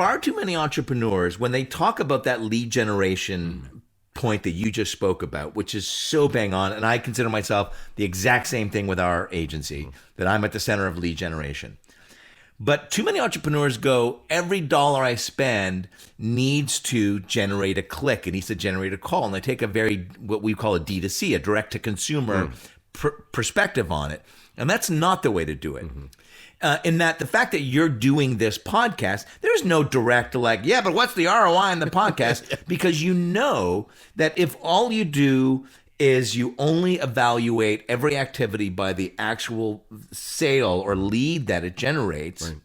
far too many entrepreneurs, when they talk about that lead generation point that you just spoke about, which is so bang on, and I consider myself the exact same thing with our agency, that I'm at the center of lead generation. But too many entrepreneurs go, every dollar I spend needs to generate a click. It needs to generate a call. And they take a what we call a D2C, a direct to consumer perspective on it. And that's not the way to do it. In that the fact that you're doing this podcast, there's no direct but what's the ROI on the podcast? Because you know that if all you do is you only evaluate every activity by the actual sale or lead that it generates, right,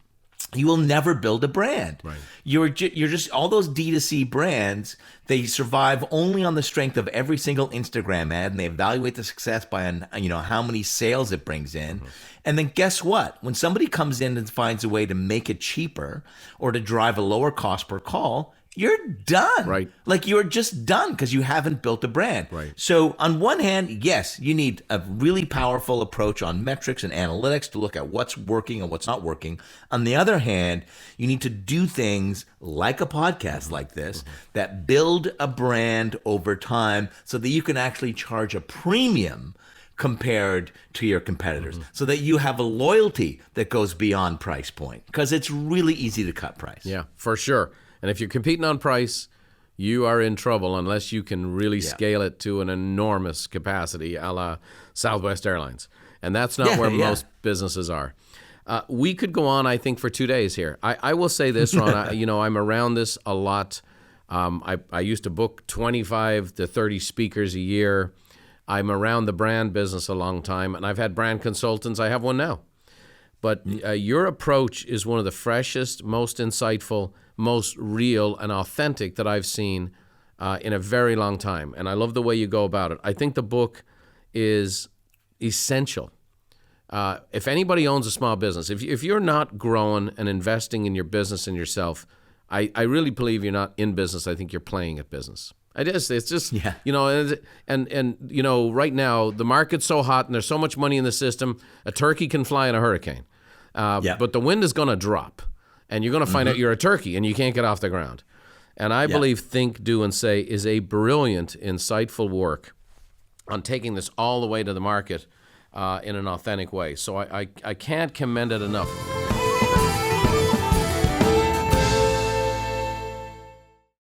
you will never build a brand. Right. You're just all those D2C brands, they survive only on the strength of every single Instagram ad, and they evaluate the success by how many sales it brings in. And then guess what? When somebody comes in and finds a way to make it cheaper or to drive a lower cost per call, you're done. Right. Like you're just done because you haven't built a brand. Right. So on one hand, yes, you need a really powerful approach on metrics and analytics to look at what's working and what's not working. On the other hand, you need to do things like a podcast like this that build a brand over time so that you can actually charge a premium compared to your competitors, so that you have a loyalty that goes beyond price point, because it's really easy to cut price. Yeah, for sure. And if you're competing on price, you are in trouble unless you can really scale it to an enormous capacity, a la Southwest Airlines. And that's not where most businesses are. We could go on, I think, for 2 days here. I will say this, Ron. I'm around this a lot. I used to book 25 to 30 speakers a year. I'm around the brand business a long time, and I've had brand consultants. I have one now. But your approach is one of the freshest, most insightful, most real and authentic that I've seen in a very long time. And I love the way you go about it. I think the book is essential. If anybody owns a small business, if you're not growing and investing in your business and yourself, I really believe you're not in business. I think you're playing at business. It's just, and right now the market's so hot and there's so much money in the system, a turkey can fly in a hurricane. But the wind is going to drop, and you're going to find out you're a turkey and you can't get off the ground. And I believe Think, Do, and Say is a brilliant, insightful work on taking this all the way to the market in an authentic way. So I can't commend it enough.